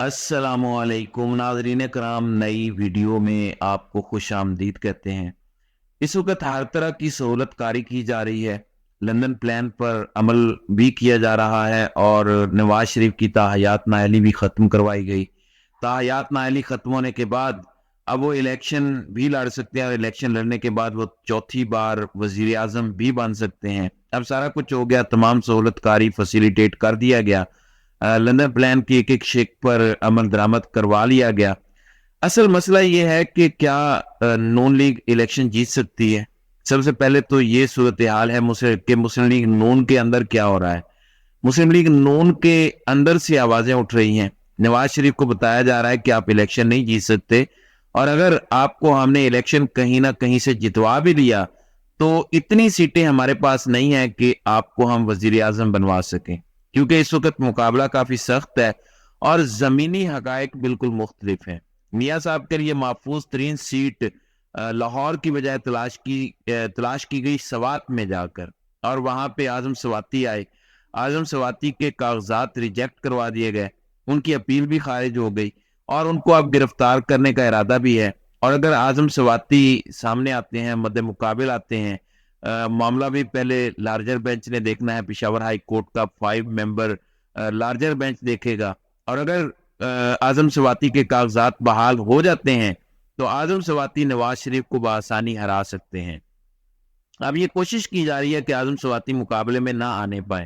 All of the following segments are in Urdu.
السلام علیکم ناظرین کرام، نئی ویڈیو میں آپ کو خوش آمدید کہتے ہیں۔ اس وقت ہر طرح کی سہولت کاری کی جا رہی ہے، لندن پلان پر عمل بھی کیا جا رہا ہے اور نواز شریف کی تاحیات نااہلی بھی ختم کروائی گئی۔ تاحیات نااہلی ختم ہونے کے بعد اب وہ الیکشن بھی لڑ سکتے ہیں اور الیکشن لڑنے کے بعد وہ چوتھی بار وزیر اعظم بھی بن سکتے ہیں۔ اب سارا کچھ ہو گیا، تمام سہولت کاری فیسیلیٹیٹ کر دیا گیا، لندن پلان کی ایک ایک شک پر عمل درآمد کروا لیا گیا۔ اصل مسئلہ یہ ہے کہ کیا نون لیگ الیکشن جیت سکتی ہے؟ سب سے پہلے تو یہ صورتحال ہے کہ مسلم لیگ نون کے اندر کیا ہو رہا ہے۔ مسلم لیگ نون کے اندر سے آوازیں اٹھ رہی ہیں، نواز شریف کو بتایا جا رہا ہے کہ آپ الیکشن نہیں جیت سکتے، اور اگر آپ کو ہم نے الیکشن کہیں نہ کہیں سے جتوا بھی لیا تو اتنی سیٹیں ہمارے پاس نہیں ہیں کہ آپ کو ہم وزیر اعظم بنوا سکیں، کیونکہ اس وقت مقابلہ کافی سخت ہے اور زمینی حقائق بالکل مختلف ہیں۔ میاں صاحب کے لیے محفوظ ترین سیٹ لاہور کی بجائے تلاش کی گئی سوات میں جا کر، اور وہاں پہ اعظم سواتی آئے۔ اعظم سواتی کے کاغذات ریجیکٹ کروا دیے گئے، ان کی اپیل بھی خارج ہو گئی اور ان کو اب گرفتار کرنے کا ارادہ بھی ہے۔ اور اگر اعظم سواتی سامنے آتے ہیں، مد مقابل آتے ہیں، معاملہ بھی پہلے لارجر بینچ نے دیکھنا ہے، پشاور ہائی کورٹ کا 5 ممبر لارجر بینچ دیکھے گا، اور اگر اعظم سواتی کے کاغذات بحال ہو جاتے ہیں تو اعظم سواتی نواز شریف کو بآسانی ہرا سکتے ہیں۔ اب یہ کوشش کی جا رہی ہے کہ اعظم سواتی مقابلے میں نہ آنے پائے۔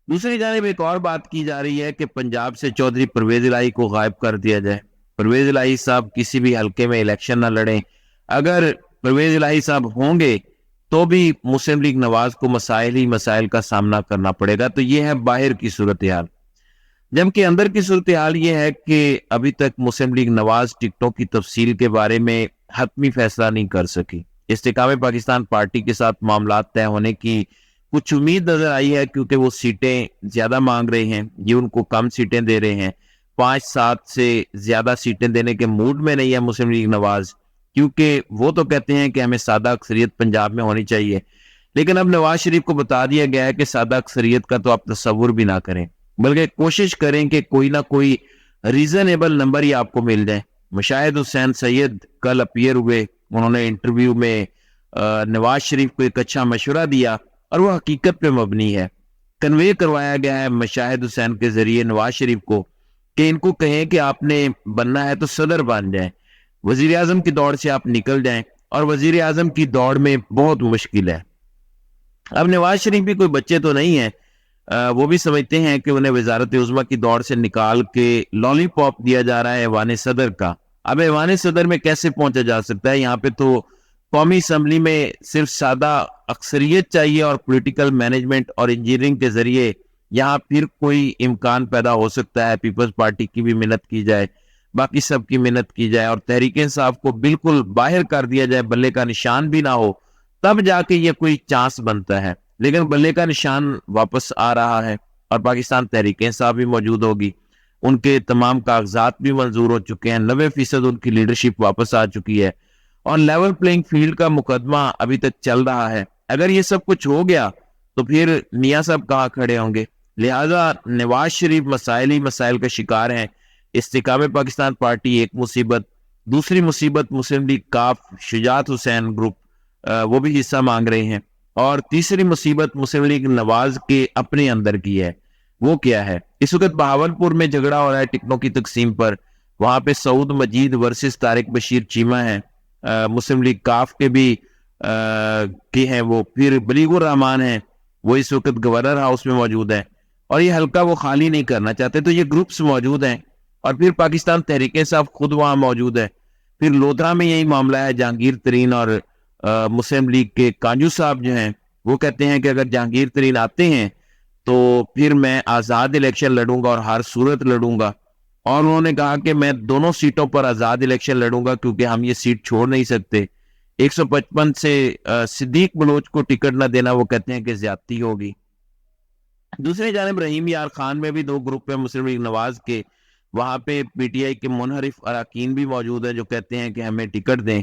دوسری جانب ایک اور بات کی جا رہی ہے کہ پنجاب سے چودھری پرویز الہی کو غائب کر دیا جائے۔ پرویز الہی صاحب کسی بھی حلقے میں الیکشن نہ لڑیں، اگر پرویز الہی صاحب ہوں گے تو بھی مسلم لیگ نواز کو مسائل ہی مسائل کا سامنا کرنا پڑے گا۔ تو یہ ہے باہر کی صورتحال، جبکہ اندر کی صورتحال یہ ہے کہ ابھی تک مسلم لیگ نواز ٹکٹوں کی تفصیل کے بارے میں حتمی فیصلہ نہیں کر سکی۔ استحکام پاکستان پارٹی کے ساتھ معاملات طے ہونے کی کچھ امید نظر آئی ہے، کیونکہ وہ سیٹیں زیادہ مانگ رہے ہیں، یہ ان کو کم سیٹیں دے رہے ہیں۔ 5-7 سے زیادہ سیٹیں دینے کے موڈ میں نہیں ہے مسلم لیگ نواز، کیونکہ وہ تو کہتے ہیں کہ ہمیں سادہ اکثریت پنجاب میں ہونی چاہیے، لیکن اب نواز شریف کو بتا دیا گیا ہے کہ سادہ اکثریت کا تو آپ تصور بھی نہ کریں، بلکہ کوشش کریں کہ کوئی نہ کوئی ریزنیبل نمبر ہی آپ کو مل جائے۔ مشاہد حسین سید کل اپیئر ہوئے، انہوں نے انٹرویو میں نواز شریف کو ایک اچھا مشورہ دیا اور وہ حقیقت پہ مبنی ہے۔ کنوے کروایا گیا ہے مشاہد حسین کے ذریعے نواز شریف کو کہ ان کو کہیں کہ آپ نے بننا ہے تو صدر بن جائیں، وزیر اعظم کی دوڑ سے آپ نکل جائیں، اور وزیر اعظم کی دوڑ میں بہت مشکل ہے۔ اب نواز شریف بھی کوئی بچے تو نہیں ہیں، وہ بھی سمجھتے ہیں کہ انہیں وزارت عظمیٰ کی دوڑ سے نکال کے لالی پاپ دیا جا رہا ہے ایوان صدر کا۔ اب ایوان صدر میں کیسے پہنچا جا سکتا ہے؟ یہاں پہ تو قومی اسمبلی میں صرف سادہ اکثریت چاہیے اور پولیٹیکل مینجمنٹ اور انجینئرنگ کے ذریعے یہاں پھر کوئی امکان پیدا ہو سکتا ہے۔ پیپلز پارٹی کی بھی محنت کی جائے، باقی سب کی محنت کی جائے، اور تحریک انصاف کو بالکل باہر کر دیا جائے، بلے کا نشان بھی نہ ہو، تب جا کے یہ کوئی چانس بنتا ہے۔ لیکن بلے کا نشان واپس آ رہا ہے اور پاکستان تحریک انصاف بھی موجود ہوگی، ان کے تمام کاغذات بھی منظور ہو چکے ہیں، 90% ان کی لیڈرشپ واپس آ چکی ہے، اور لیول پلینگ فیلڈ کا مقدمہ ابھی تک چل رہا ہے۔ اگر یہ سب کچھ ہو گیا تو پھر میاں صاحب کہاں کھڑے ہوں گے؟ لہٰذا نواز شریف مسائل ہی مسائل کا شکار ہیں۔ استحکام پاکستان پارٹی ایک مصیبت، دوسری مصیبت مسلم لیگ کاف شجاعت حسین گروپ، وہ بھی حصہ مانگ رہے ہیں، اور تیسری مصیبت مسلم لیگ نواز کے اپنے اندر کی ہے۔ وہ کیا ہے؟ اس وقت بہاولپور میں جھگڑا ہو رہا ہے ٹکٹوں کی تقسیم پر، وہاں پہ سعود مجید ورسز طارق بشیر چیمہ ہیں، مسلم لیگ کاف کے بھی کے ہیں وہ، پھر بلیغ الرحمان ہیں، وہ اس وقت گورنر ہاؤس میں موجود ہیں، اور یہ حلقہ وہ خالی نہیں کرنا چاہتے، تو یہ گروپس موجود ہیں، اور پھر پاکستان تحریک انصاف خود وہاں موجود ہے۔ پھر لودھرا میں یہی معاملہ ہے، جہانگیر ترین اور مسلم لیگ کے کانجو صاحب جو ہیں وہ کہتے ہیں کہ اگر جہانگیر ترین آتے ہیں تو پھر میں آزاد الیکشن لڑوں گا اور ہر صورت لڑوں گا، اور انہوں نے کہا کہ میں دونوں سیٹوں پر آزاد الیکشن لڑوں گا کیونکہ ہم یہ سیٹ چھوڑ نہیں سکتے۔ 155 سے صدیق بلوچ کو ٹکٹ نہ دینا وہ کہتے ہیں کہ زیادتی ہوگی۔ دوسری جانب رحیم یار خان میں بھی 2 گروپ ہیں مسلم لیگ نواز کے، وہاں پہ پی ٹی آئی کے منحرف اراکین بھی موجود ہیں جو کہتے ہیں کہ ہمیں ٹکٹ دیں،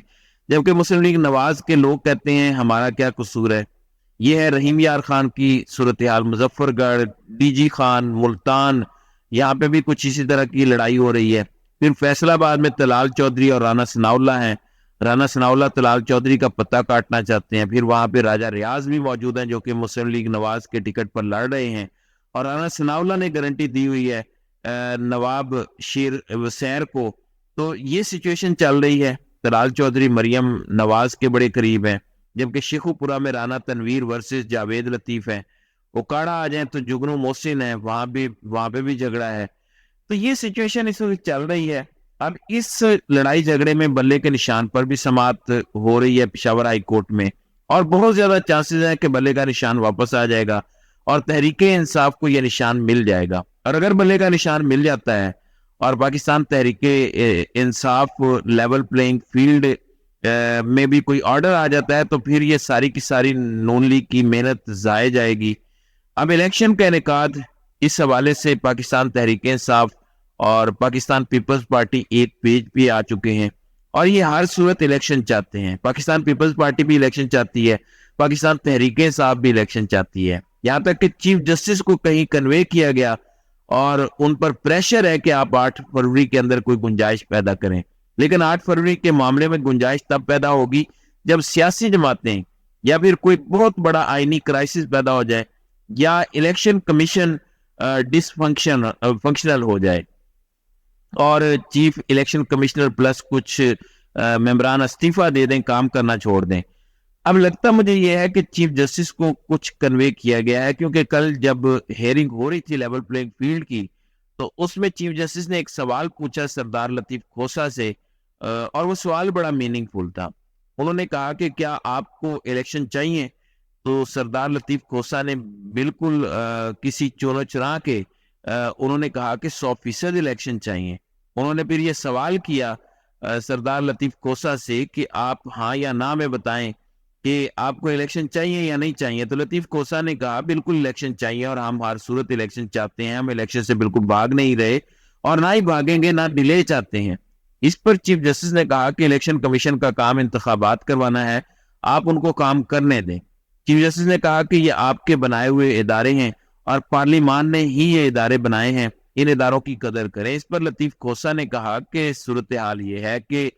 جبکہ مسلم لیگ نواز کے لوگ کہتے ہیں ہمارا کیا قصور ہے۔ یہ ہے رحیم یار خان کی صورتحال۔ مظفر گڑھ، ڈی جی خان، ملتان، یہاں پہ بھی کچھ اسی طرح کی لڑائی ہو رہی ہے. پھر فیصل آباد میں طلال چودھری اور رانا ثناءاللہ ہیں. رانا ثناءاللہ طلال چودھری کا پتہ کاٹنا چاہتے ہیں. پھر وہاں پہ راجہ ریاض بھی موجود ہیں جو کہ مسلم لیگ نواز کے ٹکٹ پر لڑ رہے ہیں, اور رانا ثناءاللہ نے گارنٹی دی ہوئی ہے نواب شیر وسیر کو. تو یہ سچویشن چل رہی ہے. طلال چودھری مریم نواز کے بڑے قریب ہیں, جبکہ شیخو پورہ میں رانا تنویر ورسز جاوید لطیف ہیں. اوکاڑا آ جائیں تو جگنو محسن ہے, وہاں پہ بھی جھگڑا ہے. تو یہ سچویشن اس وقت چل رہی ہے. اب اس لڑائی جھگڑے میں بلے کے نشان پر بھی سماعت ہو رہی ہے پشاور ہائی کورٹ میں, اور بہت زیادہ چانسز ہیں کہ بلے کا نشان واپس آ جائے گا اور تحریک انصاف کو یہ نشان مل جائے گا. اور اگر بلے کا نشان مل جاتا ہے اور Pakistan Tehreek Insaf level playing field میں بھی کوئی آرڈر آ جاتا ہے تو پھر یہ ساری کی ساری نون لیگ کی محنت ضائع جائے گی. اب الیکشن کا انعقاد اس حوالے سے پاکستان تحریک انصاف اور پاکستان پیپلز پارٹی ایک پیج پہ آ چکے ہیں, اور یہ ہر صورت الیکشن چاہتے ہیں. پاکستان پیپلز پارٹی بھی الیکشن چاہتی ہے, پاکستان تحریک انصاف بھی الیکشن چاہتی ہے. یہاں تک کہ چیف جسٹس کو کہیں کنوے کیا گیا اور ان پر پریشر ہے کہ آپ 8 فروری کے اندر کوئی گنجائش پیدا کریں. لیکن 8 فروری کے معاملے میں گنجائش تب پیدا ہوگی جب سیاسی جماعتیں یا پھر کوئی بہت بڑا آئینی کرائسس پیدا ہو جائے یا الیکشن کمیشن ڈس فنکشنل ہو جائے اور چیف الیکشن کمشنر پلس کچھ ممبران استعفیٰ دے دیں, کام کرنا چھوڑ دیں. اب لگتا مجھے یہ ہے کہ چیف جسٹس کو کچھ کنوے کیا گیا ہے, کیونکہ کل جب ہیئرنگ ہو رہی تھی لیول پلینگ فیلڈ کی تو اس میں چیف جسٹس نے ایک سوال پوچھا سردار لطیف کھوسہ سے, اور وہ سوال بڑا میننگ فل تھا. انہوں نے کہا کہ کیا آپ کو الیکشن چاہیے؟ تو سردار لطیف کھوسہ نے بالکل کسی چولو چراں کے انہوں نے کہا کہ 100% الیکشن چاہیے. انہوں نے پھر یہ سوال کیا سردار لطیف کھوسہ سے کہ آپ ہاں یا نہ میں بتائیں کہ آپ کو الیکشن چاہیے یا نہیں چاہیے. تو لطیف کھوسہ نے کہا بالکل الیکشن چاہیے, اور ہم ہر صورت الیکشن چاہتے ہیں, ہم الیکشن سے بالکل بھاگ نہیں رہے اور نہ ہی بھاگیں گے, نہ ڈیلے چاہتے ہیں. اس پر چیف جسٹس نے کہا کہ الیکشن کمیشن کا کام انتخابات کروانا ہے, آپ ان کو کام کرنے دیں. چیف جسٹس نے کہا کہ یہ آپ کے بنائے ہوئے ادارے ہیں اور پارلیمان نے ہی یہ ادارے بنائے ہیں, ان اداروں کی قدر کریں. اس پر لطیف کھوسہ نے کہا کہ صورتحال یہ ہے کہ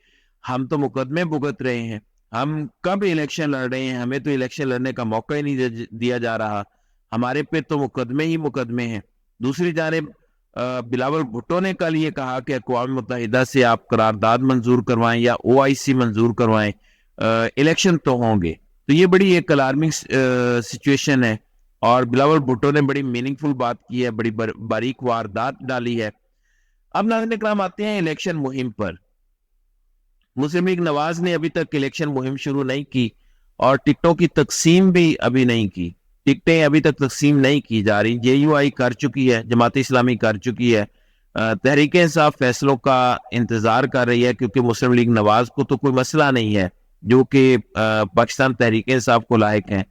ہم تو مقدمے بھگت رہے ہیں, ہم کب الیکشن لڑ رہے ہیں, ہمیں تو الیکشن لڑنے کا موقع ہی نہیں دیا جا رہا, ہمارے پہ تو مقدمے ہی مقدمے ہیں. دوسری جانب بلاول بھٹو نے کل یہ کہا کہ اقوام متحدہ سے آپ قرارداد منظور کروائیں یا OIC منظور کروائیں, الیکشن تو ہوں گے. تو یہ بڑی ایک الارمنگ سچویشن ہے, اور بلاول بھٹو نے بڑی میننگ فل بات کی ہے, بڑی باریک واردات ڈالی ہے. اب ناظرین اکرام آتے ہیں الیکشن مہم پر. مسلم لیگ نواز نے ابھی تک الیکشن مہم شروع نہیں کی اور ٹکٹوں کی تقسیم بھی ابھی نہیں کی. ٹکٹیں ابھی تک تقسیم نہیں کی جا رہی. JUI کر چکی ہے, جماعت اسلامی کر چکی ہے, تحریک انصاف فیصلوں کا انتظار کر رہی ہے, کیونکہ مسلم لیگ نواز کو تو کوئی مسئلہ نہیں ہے جو کہ پاکستان تحریک انصاف کو لاحق ہیں.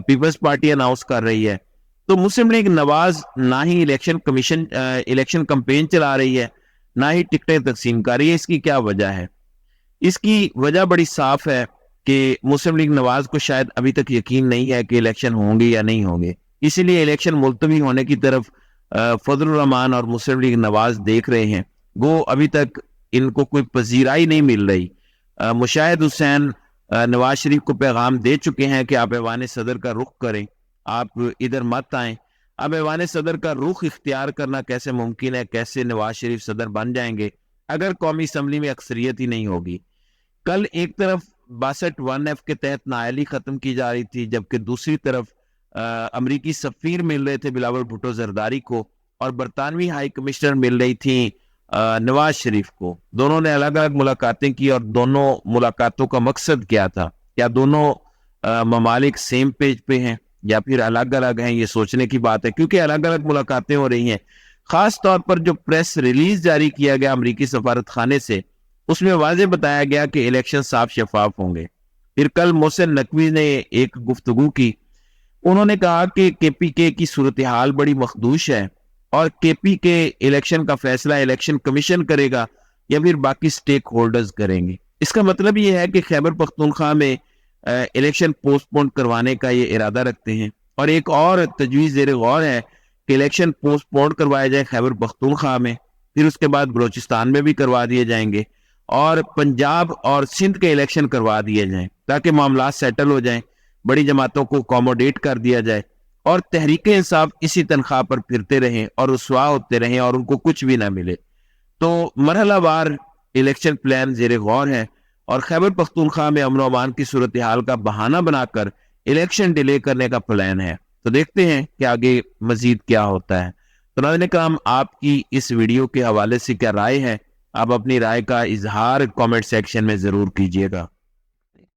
پیپلز پارٹی اناؤنس کر رہی ہے. تو مسلم لیگ نواز نہ ہی الیکشن کمپین چلا رہی ہے, نہ ہی ٹکٹیں تقسیم کر رہی ہے. اس کی کیا وجہ ہے؟ اس کی وجہ بڑی صاف ہے کہ مسلم لیگ نواز کو شاید ابھی تک یقین نہیں ہے کہ الیکشن ہوں گے یا نہیں ہوں گے. اسی لیے الیکشن ملتوی ہونے کی طرف فضل الرحمان اور مسلم لیگ نواز دیکھ رہے ہیں. وہ ابھی تک ان کو کوئی پذیرائی نہیں مل رہی. مشاہد حسین نواز شریف کو پیغام دے چکے ہیں کہ آپ ایوان صدر کا رخ کریں, آپ ادھر مت آئیں. اب ایوان صدر کا رخ اختیار کرنا کیسے ممکن ہے؟ کیسے نواز شریف صدر بن جائیں گے اگر قومی اسمبلی میں اکثریت ہی نہیں ہوگی؟ کل ایک طرف 62(1)(f) کے تحت نااہلی ختم کی جا رہی تھی, جبکہ دوسری طرف امریکی سفیر مل رہے تھے بلاول بھٹو زرداری کو, اور برطانوی ہائی کمشنر مل رہی تھی نواز شریف کو. دونوں نے الگ الگ ملاقاتیں کی, اور دونوں ملاقاتوں کا مقصد کیا تھا؟ کیا دونوں ممالک سیم پیج پہ ہیں یا پھر الگ الگ ہیں؟ یہ سوچنے کی بات ہے, کیونکہ الگ الگ ملاقاتیں ہو رہی ہیں. خاص طور پر جو پریس ریلیز جاری کیا گیا امریکی سفارت خانے سے, اس میں واضح بتایا گیا کہ الیکشن صاف شفاف ہوں گے. پھر کل محسن نقوی نے ایک گفتگو کی. انہوں نے کہا کہ KPK کی صورتحال بڑی مخدوش ہے, اور KPK الیکشن کا فیصلہ الیکشن کمیشن کرے گا یا پھر باقی سٹیک ہولڈرز کریں گے. اس کا مطلب یہ ہے کہ خیبر پختونخوا میں الیکشن پوسٹ پون کروانے کا یہ ارادہ رکھتے ہیں. اور ایک اور تجویز زیر غور ہے کہ الیکشن پوسٹ پون کروائے جائیں خیبر پختونخوا میں، پھر اس کے بعد بلوچستان میں بھی کروا دیے جائیں گے، اور پنجاب اور سندھ کے الیکشن کروا دیے جائیں تاکہ معاملات سیٹل ہو جائیں، بڑی جماعتوں کو اکوموڈیٹ کر دیا جائے اور تحریک انصاف اسی تنخواہ پر پھرتے رہیں اور رسوا ہوتے رہیں اور ان کو کچھ بھی نہ ملے۔ تو مرحلہ وار الیکشن پلان زیر غور ہے اور خیبر پختونخوا میں امن و امان کی صورتحال کا بہانہ بنا کر الیکشن ڈیلے کرنے کا پلان ہے۔ تو دیکھتے ہیں کہ آگے مزید کیا ہوتا ہے۔ تو ناظرین کرام، آپ کی اس ویڈیو کے حوالے سے کیا رائے ہے؟ آپ اپنی رائے کا اظہار کامنٹ سیکشن میں ضرور کیجیے گا۔